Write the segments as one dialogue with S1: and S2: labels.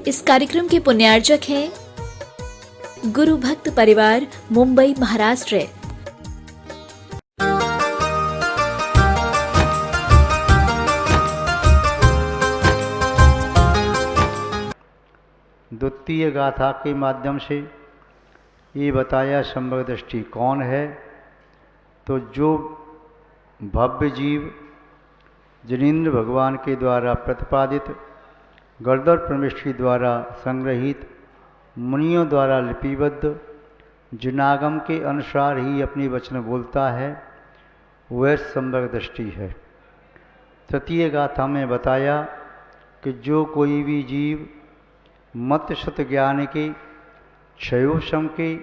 S1: इस कार्यक्रम के पुण्यार्चक हैं गुरु भक्त परिवार, मुंबई, महाराष्ट्र।
S2: द्वितीय गाथा के माध्यम से ये बताया सम्यक दृष्टि कौन है। तो जो भव्य जीव जिनेन्द्र भगवान के द्वारा प्रतिपादित गणधर परमेष्ठी द्वारा संग्रहित मुनियों द्वारा लिपिबद्ध जिनागम के अनुसार ही अपनी वचन बोलता है, वह सम्यक दृष्टि है। तृतीय गाथा में बताया कि जो कोई भी जीव मत सत ज्ञान के क्षयोशम के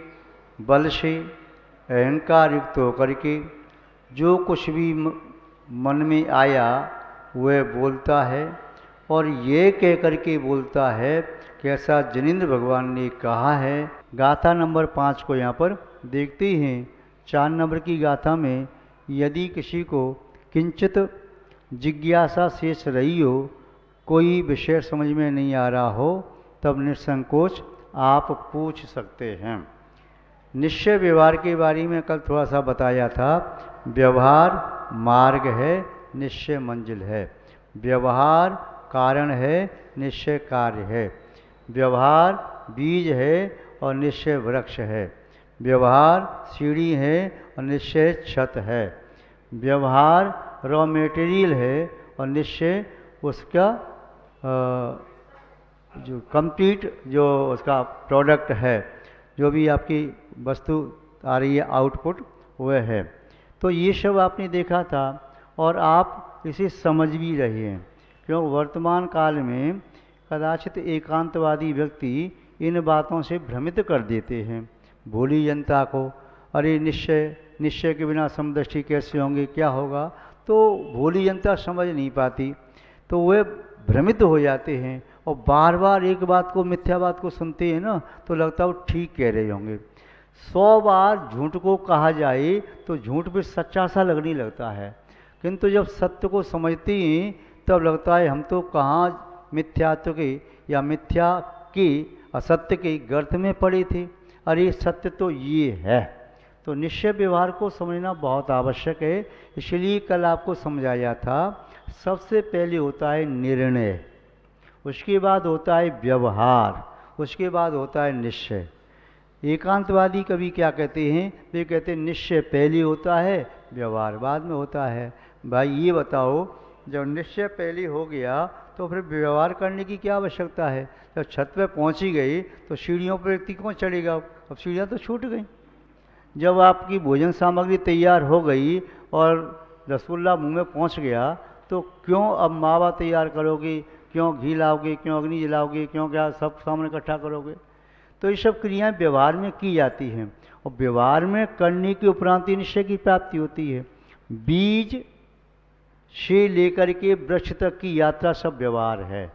S2: बल से अहंकार युक्त होकर के जो कुछ भी मन में आया वह बोलता है, और ये कह कर के बोलता है कि ऐसा जिनेन्द्र भगवान ने कहा है। गाथा नंबर 5 को यहाँ पर देखते हैं। 4 नंबर की गाथा में यदि किसी को किंचित जिज्ञासा शेष रही हो, कोई विषय समझ में नहीं आ रहा हो, तब निसंकोच आप पूछ सकते हैं। निश्चय व्यवहार के बारे में कल थोड़ा सा बताया था। व्यवहार मार्ग है, निश्चय मंजिल है। व्यवहार कारण है, निश्चय कार्य है। व्यवहार बीज है और निश्चय वृक्ष है। व्यवहार सीढ़ी है और निश्चय छत है। व्यवहार रॉ मटेरियल है और निश्चय उसका जो कंप्लीट जो उसका प्रोडक्ट है, जो भी आपकी वस्तु आ रही है आउटपुट, वह है। तो ये सब आपने देखा था और आप इसे समझ भी रहे हैं, क्यों वर्तमान काल में कदाचित एकांतवादी व्यक्ति इन बातों से भ्रमित कर देते हैं भोली जनता को। अरे निश्चय के बिना समदृष्टि कैसे होंगे, क्या होगा, तो भोली जनता समझ नहीं पाती, तो वे भ्रमित हो जाते हैं और बार बार एक बात को, मिथ्या बात को सुनते हैं ना, तो लगता है वो ठीक कह रहे होंगे। 100 बार झूठ को कहा जाए तो झूठ भी सच्चा सा लगने लगता है, किंतु जब सत्य को समझते हैं तब लगता है हम तो कहाँ मिथ्यात्व के या मिथ्या के असत्य के गर्त में पड़े थे। अरे सत्य तो ये है। तो निश्चय व्यवहार को समझना बहुत आवश्यक है। इसलिए कल आपको समझाया था, सबसे पहले होता है निर्णय, उसके बाद होता है व्यवहार, उसके बाद होता है निश्चय। एकांतवादी कवि क्या कहते हैं, वे कहते हैं निश्चय पहले होता है, व्यवहार बाद में होता है। भाई ये बताओ, जब निश्चय पहले हो गया तो फिर व्यवहार करने की क्या आवश्यकता है। जब छत पे पहुंची गई तो सीढ़ियों पर व्यक्ति कौन चढ़ेगा, अब सीढ़ियाँ तो छूट गई। जब आपकी भोजन सामग्री तैयार हो गई और रसगुल्ला मुंह में पहुंच गया, तो क्यों अब मावा तैयार करोगे, क्यों घी लाओगे, क्यों अग्नि जलाओगे, क्यों क्या सब सामने इकट्ठा करोगे। तो ये सब क्रियाएं व्यवहार में की जाती हैं, और व्यवहार में करने के उपरांत निश्चय की प्राप्ति होती है। बीज से लेकर के वृक्ष तक की यात्रा सब व्यवहार है,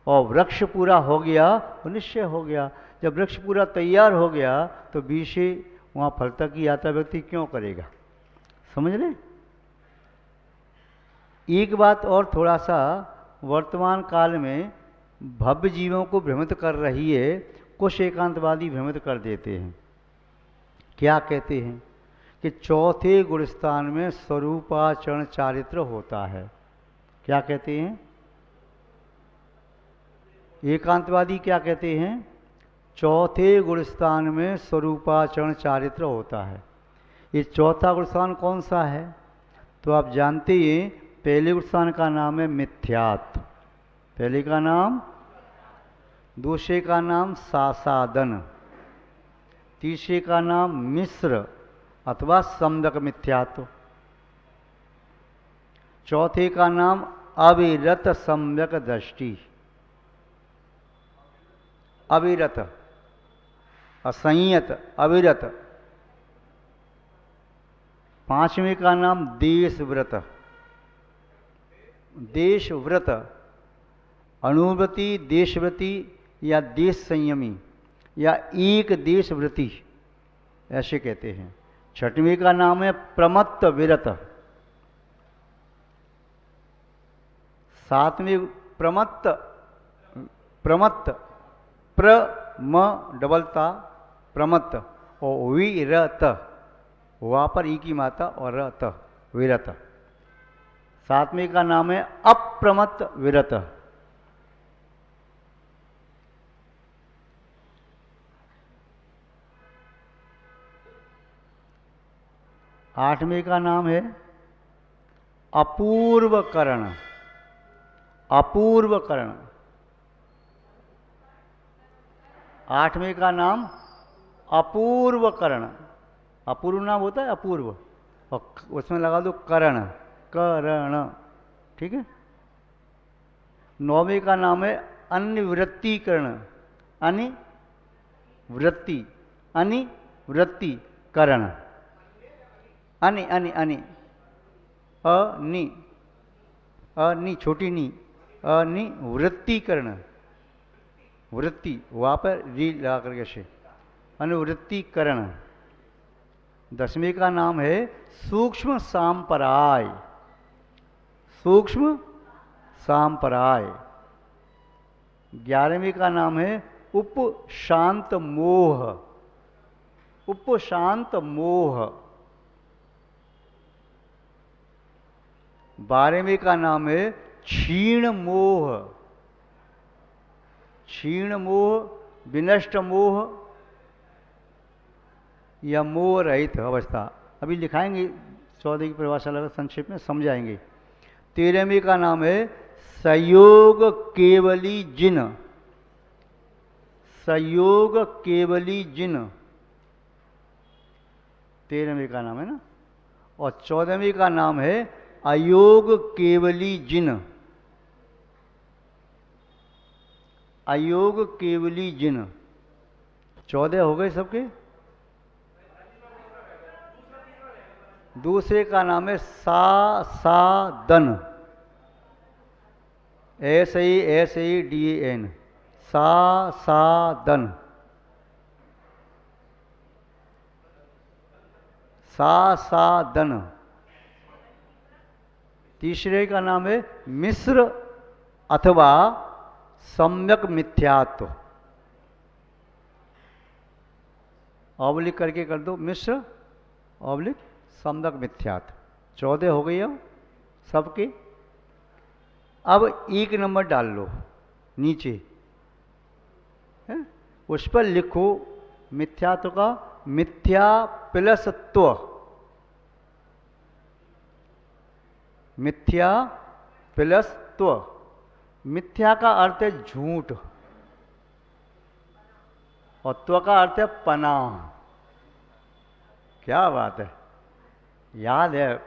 S2: और वृक्ष पूरा हो गया तो निश्चय हो गया। जब वृक्ष पूरा तैयार हो गया तो बीज से वहाँ फल तक की यात्रा व्यक्ति क्यों करेगा, समझ रहे। एक बात और थोड़ा सा वर्तमान काल में भव्य जीवों को भ्रमित कर रही है, कुछ एकांतवादी भ्रमित कर देते हैं। क्या कहते हैं कि चौथे गुणस्थान में स्वरूपाचरण चारित्र होता है। क्या कहते हैं एकांतवादी, क्या कहते हैं, चौथे गुणस्थान में स्वरूपाचरण चारित्र होता है। ये चौथा गुणस्थान कौन सा है, तो आप जानते हैं पहले गुणस्थान का नाम है मिथ्यात्व, पहले का नाम, दूसरे का नाम सासादन, तीसरे का नाम मिश्र अथवा सम्यक मिथ्यात्व, चौथे का नाम अविरत सम्यक दृष्टि। अविरत, असंयत, अविरत। पांचवें का नाम देशव्रत, देशव्रत, अनुव्रति, देशव्रति या देश संयमी या एक देशव्रति, ऐसे कहते हैं। छठवें का नाम है प्रमत्त विरत, सातवें प्रमत्त, डबलता प्रमत्त और विरत, वहाँ पर ई की मात्रा और रत, विरत। सातवें का नाम है अप्रमत्त विरत। आठवें का नाम है अपूर्व करण, अपूर्व करण। आठवें का नाम अपूर्व करण, अपूर्व नाम होता है अपूर्व, और उसमें लगा दो करण, करण, ठीक है। नौवें का नाम है अनिवृत्तिकरण, अनिवृत्ति, अनिवृत्ति करण, अनि अनि अनि, अनि, अनि छोटी नी, अनिवृत्तिकरण, वृत्ति वहाँ पर री लगा करके से, अनुवृत्तिकरण। दसवें का नाम है सूक्ष्म सांपराय, सूक्ष्म सांपराय। 11वें का नाम है उपशांत मोह, उपशांत मोह। 12वें का नाम है क्षीण मोह, क्षीण मोह, विनष्ट मोह या मोह रहित अवस्था। अभी लिखाएंगे 14 की परिभाषा लगा संक्षेप में समझाएंगे। 13वें का नाम है संयोग केवली जिन, संयोग केवली जिन, 13वें का नाम है ना। और 14वें का नाम है अयोग केवली जिन, अयोग केवली जिन। 14 हो गए सबके। दूसरे का नाम है साधन, SADN, साधन, साधन। तीसरे का नाम है मिश्र अथवा सम्यक मिथ्यात्व, ऑब्लिक करके कर दो, मिश्र ऑब्लिक सम्यक मिथ्यात्व। 14 हो गई अब सबके। अब 1 नंबर डाल लो नीचे है? उस पर लिखो मिथ्यात्व का मिथ्या प्लस त्व, मिथ्या प्लस त्व। मिथ्या का अर्थ है झूठ और त्व का अर्थ है पनाह। क्या बात है, याद है,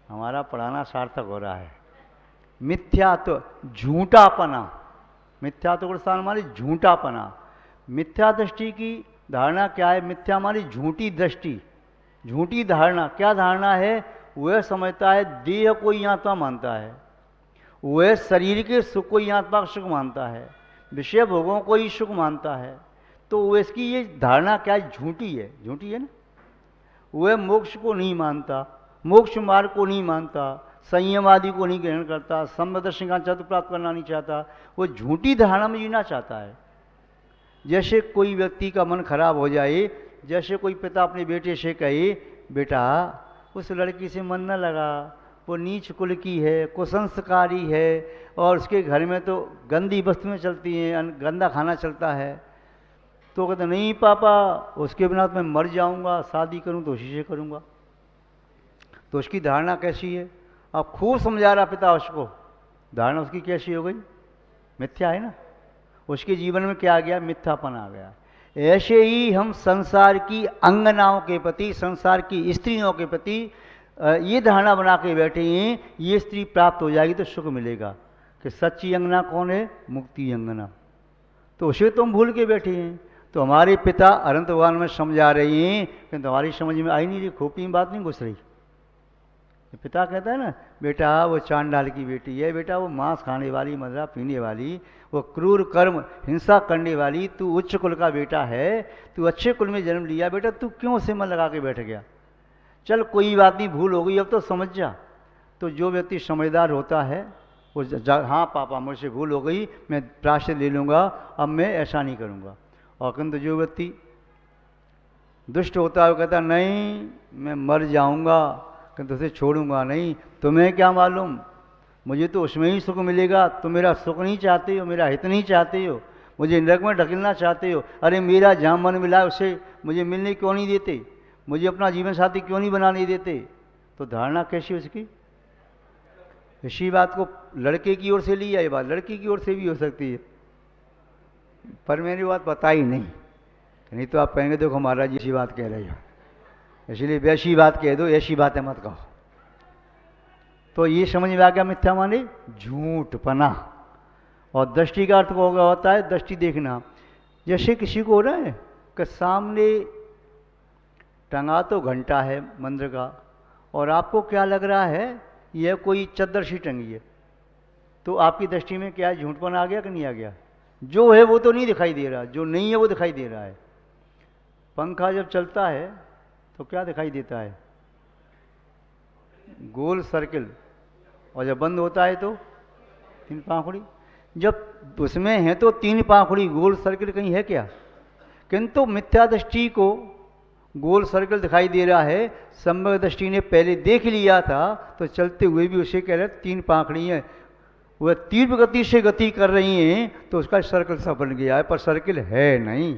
S2: हमारा पढ़ाना सार्थक हो रहा है। मिथ्यात्व झूठापना, मिथ्यात्व को स्थान हमारी झूठापना। मिथ्या दृष्टि की धारणा क्या है? मिथ्या हमारी झूठी दृष्टि, झूठी धारणा। क्या धारणा है? वह समझता है देह को ही आत्मा मानता है, वह शरीर के सुख को ही आत्मा का सुख मानता है, विषय भोगों को ही सुख मानता है। तो वह इसकी ये धारणा क्या है? झूठी है, झूठी है ना। वह मोक्ष को नहीं मानता, मोक्ष मार्ग को नहीं मानता, संयम आदि को नहीं ग्रहण करता, सम्यदर्शन का चतुर्थ प्राप्त करना नहीं चाहता, वो झूठी धारणा में जीना चाहता है। जैसे कोई व्यक्ति का मन खराब हो जाए, जैसे कोई पिता अपने बेटे से कहे बेटा उस लड़की से मन न लगा, वो नीच कुल की है, कुसंस्कारी है और उसके घर में तो गंदी वस्तुएं चलती हैं, गंदा खाना चलता है। तो कहते नहीं पापा, उसके बिना तो मैं मर जाऊंगा, शादी करूं तो उसी से करूंगा। तो उसकी धारणा कैसी है? अब खूब समझा रहा पिता उसको, धारणा उसकी कैसी हो गई? मिथ्या है ना। उसके जीवन में क्या आ गया? मिथ्यापन आ गया। ऐसे ही हम संसार की अंगनाओं के प्रति, संसार की स्त्रियों के प्रति ये धारणा बना के बैठे हैं, ये स्त्री प्राप्त हो जाएगी तो सुख मिलेगा। कि सच्ची अंगना कौन है? मुक्ति अंगना। तो उसे तुम भूल के बैठे हैं। तो हमारे पिता अनंत भगवान में समझा रहे हैं कि तुम्हारी समझ में आई नहीं रही, खोपड़ी में बात नहीं घुस रही। पिता कहता है ना बेटा वो चांडाल की बेटी है, बेटा वो मांस खाने वाली, मदरा पीने वाली, वो क्रूर कर्म हिंसा करने वाली, तू उच्च कुल का बेटा है, तू अच्छे कुल में जन्म लिया, बेटा तू क्यों उसे मन लगा के बैठ गया? चल कोई बात नहीं, भूल हो गई, अब तो समझ जा। तो जो व्यक्ति समझदार होता है हाँ पापा मुझसे भूल हो गई, मैं प्रायश्चित ले लूँगा, अब मैं ऐसा नहीं करूँगा। और किंतु जो व्यक्ति दुष्ट होता है वो कहता नहीं मैं मर जाऊँगा किंतु उसे छोड़ूंगा नहीं। तुम्हें क्या मालूम, मुझे तो उसमें ही सुख मिलेगा, तुम मेरा सुख नहीं चाहते हो, मेरा हित नहीं चाहते हो, मुझे नरक में ढकेलना चाहते हो। अरे मेरा जहाँ मन मिला उसे मुझे मिलने क्यों नहीं देते, मुझे अपना जीवन साथी क्यों नहीं बनाने देते। तो धारणा कैसी उसकी? इसी बात को लड़के की ओर से ली है, ये बात लड़की की ओर से भी हो सकती है, पर मैंने बात बताई नहीं तो आप कहेंगे देखो महाराज जी ऐसी बात कह रहे हो, इसलिए वैसी बात कह दो, ऐसी बातें मत कहो। तो ये समझ में आ गया मिथ्या माने झूठपना। और दृष्टि का अर्थ होता है दृष्टि देखना। जैसे किसी को हो रहा है कि सामने टंगा तो घंटा है मंदिर का, और आपको क्या लग रहा है यह कोई चद्दर सी टंगी है, तो आपकी दृष्टि में क्या झूठपना आ गया कि नहीं आ गया? जो है वो तो नहीं दिखाई दे रहा, जो नहीं है वो दिखाई दे रहा है। पंखा जब चलता है तो क्या दिखाई देता है? गोल सर्किल, और जब बंद होता है तो तीन पाखुड़ी। जब उसमें है तो तीन पाखुड़ी, गोल सर्किल कहीं है क्या? किंतु मिथ्या दृष्टि को गोल सर्किल दिखाई दे रहा है, सम्यक दृष्टि ने पहले देख लिया था तो चलते हुए भी उसे कह रहे तीन पाखड़ी हैं, वह तीव्र गति से गति कर रही हैं, तो उसका सर्किल सा बन गया है, पर सर्किल है नहीं,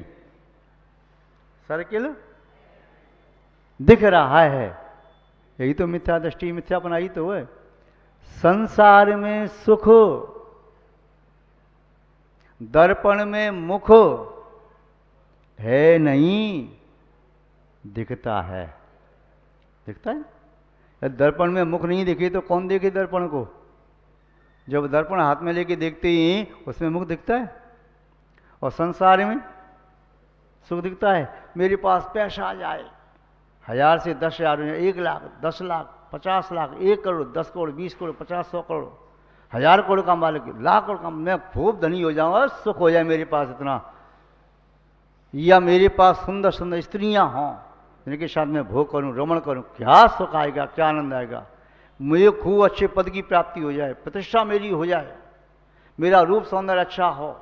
S2: सर्किल दिख रहा है। यही तो मिथ्या दृष्टि मिथ्यापना ही तो है। संसार में सुख दर्पण में मुख है नहीं, दिखता है। दिखता है? दर्पण में मुख नहीं दिखे तो कौन देखे दर्पण को? जब दर्पण हाथ में लेके देखते ही उसमें मुख दिखता है। और संसार में सुख दिखता है। मेरे पास पैसा आ जाए, 1000 से 10,000, 1 लाख, 10 लाख, 50 लाख, 1 करोड़, 10 करोड़, 20 करोड़, 50, 100 करोड़, 1000 करोड़ का मालिक, लाख करोड़ का, मैं खूब धनी हो जाऊंगा, सुख हो जाए मेरे पास इतना। या मेरे पास सुंदर सुंदर स्त्रियां हों जिनके साथ मैं भोग करूं, रमण करूं, क्या सुख आएगा, क्या आनंद आएगा। मुझे खूब अच्छे पद की प्राप्ति हो जाए, प्रतिष्ठा मेरी हो जाए, मेरा रूप सौंदर्य अच्छा हो,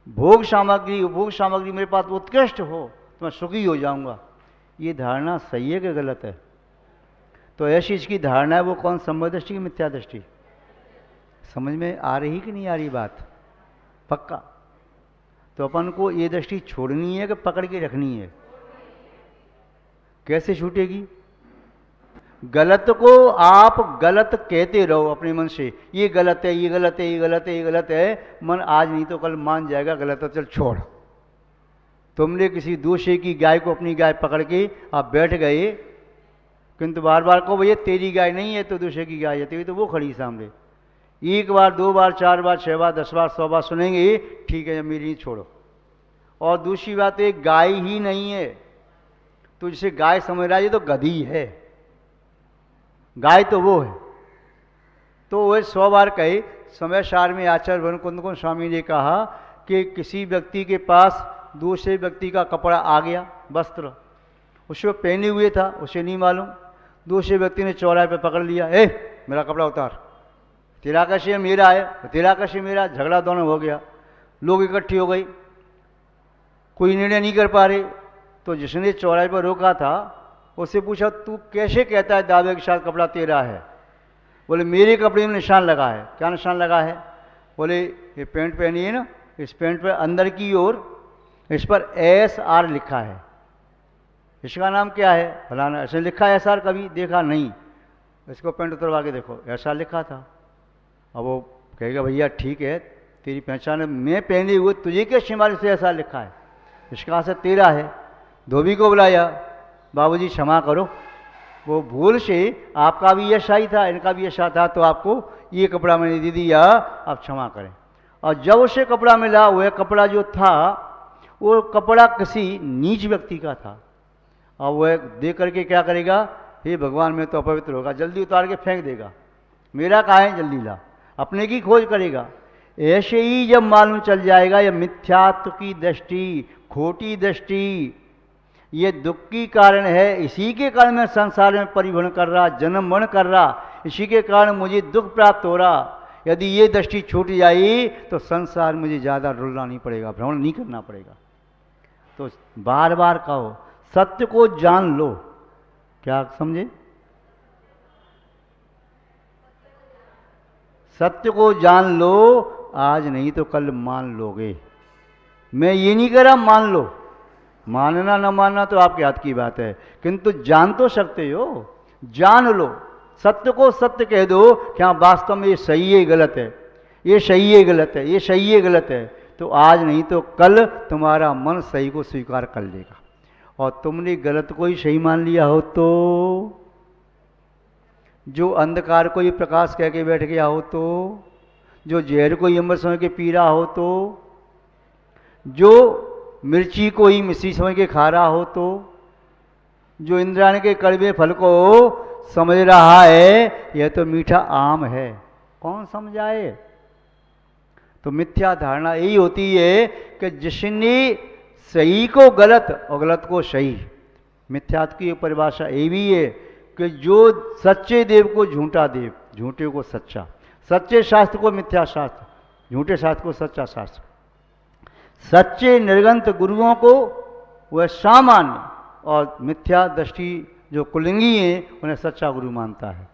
S2: भोग सामग्री मेरे पास उत्कृष्ट हो, तो मैं सुखी हो जाऊंगा। ये धारणा सही है कि गलत है? तो ऐसी इसकी धारणा है, वो कौन? सम्यक दृष्टि की मिथ्या दृष्टि? समझ में आ रही कि नहीं आ रही बात? पक्का? तो अपन को ये दृष्टि छोड़नी है कि पकड़ के रखनी है? कैसे छूटेगी? गलत को आप गलत कहते रहो अपने मन से, ये गलत है, ये गलत है, ये गलत है, ये गलत है। मन आज नहीं तो कल मान जाएगा गलत है, चल छोड़। तुमने किसी दूसरे की गाय को अपनी गाय पकड़ के आप बैठ गए, किंतु बार बार को भैया तेरी गाय नहीं है तो दूसरे की गाय है, तो वो खड़ी सामने। 1 बार, 2 बार, 4 बार, 6 बार, 10 बार, 100 बार सुनेंगे, ठीक है मेरी छोड़ो। और दूसरी बात, एक गाय ही नहीं है तो जिसे गाय समझ रहा है ये तो गधी है, गाय तो वो है। तो वह 100 बार कहे। समय सार में आचार्य भगवान कुंद स्वामी ने कहा कि किसी व्यक्ति के पास दूसरे व्यक्ति का कपड़ा आ गया, वस्त्र उसे पहने हुए था, उसे नहीं मालूम, दूसरे व्यक्ति ने चौराहे पे पकड़ लिया, मेरा कपड़ा उतार, तेरा कैसे मेरा है, तेरा कैसे मेरा, झगड़ा दोनों हो गया, लोग इकट्ठे हो गए, कोई निर्णय नहीं कर पा रहे। तो जिसने चौराहे पर रोका था उससे पूछा तू कैसे कहता है दावे के साथ कपड़ा तेरा है? बोले मेरे कपड़े में निशान लगा है। क्या निशान लगा है? बोले ये पैंट पहनी है ना, इस पैंट पर अंदर की ओर इस पर SR लिखा है, इसका नाम क्या है? फलाना। ऐसे लिखा है SR? कभी देखा नहीं, इसको पैंट उतरवा के देखो, SR लिखा था। अब वो कहेगा भैया ठीक है तेरी पहचान है, मैं पहने हुए तुझे क्या शिमारी से SR लिखा है, इसका असर तेरा है। धोबी को बुलाया, बाबूजी क्षमा करो, वो भूल से आपका भी ऐसा ही था, इनका भी ऐसा था, तो आपको ये कपड़ा मैंने दे दिया, आप क्षमा करें। और जब उसे कपड़ा मिला, वह कपड़ा जो था वो कपड़ा किसी नीच व्यक्ति का था। और वह देख करके क्या करेगा, हे भगवान मैं तो अपवित्र होगा, जल्दी उतार के फेंक देगा, मेरा कहाँ है जल्दी ला, अपने की खोज करेगा। ऐसे ही जब मालूम चल जाएगा यह मिथ्यात्व की दृष्टि, खोटी दृष्टि, ये दुख की कारण है, इसी के कारण मैं संसार में परिभ्रमण कर रहा, जन्म मरण कर रहा, इसी के कारण मुझे दुख प्राप्त हो रहा, यदि ये दृष्टि छूट जाई तो संसार में मुझे ज़्यादा रुलना नहीं पड़ेगा, भ्रमण नहीं करना पड़ेगा। तो बार बार कहो सत्य को जान लो। क्या समझे? सत्य को जान लो, आज नहीं तो कल मान लोगे। मैं ये नहीं कह रहा मान लो, मानना न मानना तो आपके हाथ की बात है, किंतु जान तो सकते हो। जान लो, सत्य को सत्य कह दो कि हाँ वास्तव में ये सही है गलत है, ये सही है गलत है, ये सही है गलत है, तो आज नहीं तो कल तुम्हारा मन सही को स्वीकार कर लेगा। और तुमने गलत को ही सही मान लिया हो तो, जो अंधकार को ही प्रकाश कह के बैठ गया हो तो, जो जहर को ही अमृत समझ के पी रहा हो तो, जो मिर्ची को ही मिश्री समझ के खा रहा हो तो, जो इंद्रायणी के कड़वे फल को समझ रहा है यह तो मीठा आम है, कौन समझाए? तो मिथ्या धारणा यही होती है कि जिसने सही को गलत और गलत को सही, मिथ्यात्व की परिभाषा ये भी है कि जो सच्चे देव को झूठा देव, झूठे को सच्चा, सच्चे शास्त्र को मिथ्या शास्त्र, झूठे शास्त्र को सच्चा शास्त्र, सच्चे निर्गंत गुरुओं को वह सामान्य और मिथ्या दृष्टि जो कुलिंगी है उन्हें सच्चा गुरु मानता है।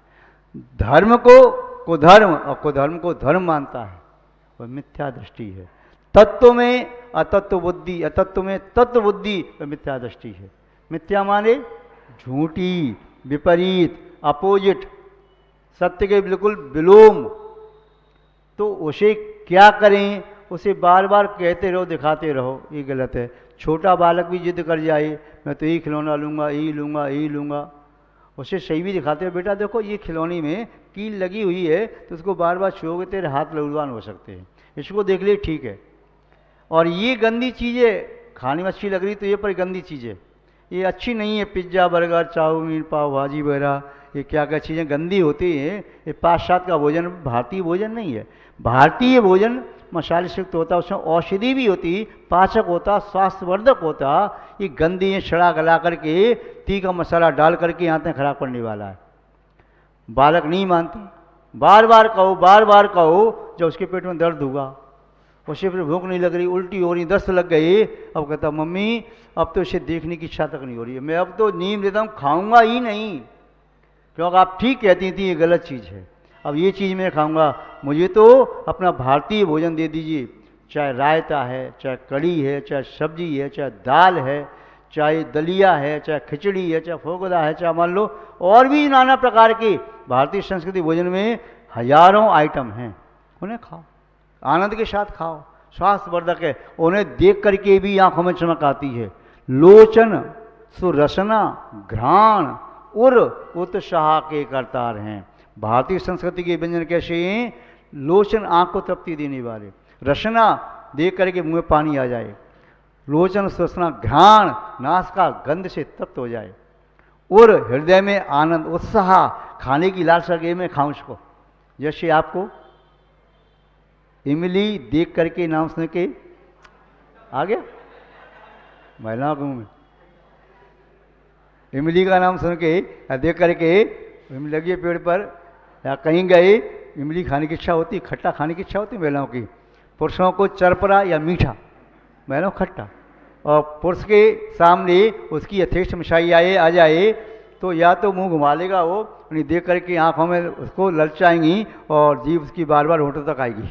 S2: धर्म को कुधर्म और कुधर्म को धर्म मानता है, वह मिथ्या दृष्टि है। तत्व में अतत्व बुद्धि, अतत्व में तत्व बुद्धि, वह मिथ्या दृष्टि है। मिथ्या माने झूठी, विपरीत, अपोजिट, सत्य के बिल्कुल विलोम। तो उसे क्या करें? उसे बार बार कहते रहो, दिखाते रहो ये गलत है। छोटा बालक भी जिद कर जाए मैं तो यही खिलौना लूँगा, यही लूँगा, यही लूँगा, उसे सही भी दिखाते हो, बेटा देखो ये खिलौने में कील लगी हुई है तो उसको बार बार छुओगे तेरे हाथ लहूलुहान हो सकते हैं, इसको देख ले ठीक है। और ये गंदी चीज़ें खाने में अच्छी लग रही तो ये पर गंदी चीज़ें, ये अच्छी नहीं है। पिज्ज़ा, बर्गर, चाउमीन, पाव भाजी वगैरह ये क्या क्या चीज़ें गंदी होती हैं। ये पाश्चात्य का भोजन, भारतीय भोजन नहीं है। भारतीय भोजन मसाले से युक्त होता, उसमें औषधि भी होती, पाचक होता, स्वास्थ्यवर्धक होता। ये गंदी है, सड़ा गला करके तीखा मसाला डाल करके आंतें खराब करने वाला है। बालक नहीं मानते, बार बार कहो, बार बार कहो, जब उसके पेट में दर्द होगा, उसे फिर भूख नहीं लग रही, उल्टी हो रही, दस्त लग गई, अब कहता मम्मी अब तो इसे देखने की इच्छा तक नहीं हो रही है, मैं अब तो नीम लेता हूँ, खाऊंगा ही नहीं, क्योंकि आप ठीक कहती थी ये गलत चीज़ है, अब ये चीज़ मैं खाऊंगा, मुझे तो अपना भारतीय भोजन दे दीजिए। चाहे रायता है, चाहे कढ़ी है, चाहे सब्जी है, चाहे दाल है, चाहे दलिया है, चाहे खिचड़ी है, चाहे फोगदा है, चाहे मान लो और भी नाना प्रकार के भारतीय संस्कृति भोजन में हजारों आइटम हैं, उन्हें खाओ, आनंद के साथ खाओ, स्वास्थ्यवर्धक है। उन्हें देख करके भी आंखों में चमक आती है। लोचन सुरसना घ्राण उर उत्साह के करतार हैं। भारतीय संस्कृति के व्यंजन कैसे हैं? लोचन आंख को तृप्ति देने वाले, रसना देख करके मुंह में पानी आ जाए, लोचन सुरसना घ्राण नाक का गंध से तृप्त हो जाए, और हृदय में आनंद उत्साह खाने की लालसा के मैं खाऊं इसको। जैसे आपको इमली देख करके नाम सुन के आ गया महिलाओं के मुंह में, इमली का नाम सुन के देख करके इमली लगी पेड़ पर या कहीं गए, इमली खाने की इच्छा होती, खट्टा खाने की इच्छा होती महिलाओं की। पुरुषों को चरपरा या मीठा, महिलाओं खट्टा, और पुरुष के सामने उसकी यथेष्ट मिठाई आ जाए तो या तो मुंह घुमा लेगा वो, उन्हें देख करके आंखों में उसको ललचाएंगी और जीभ उसकी बार बार होठों तक आएगी।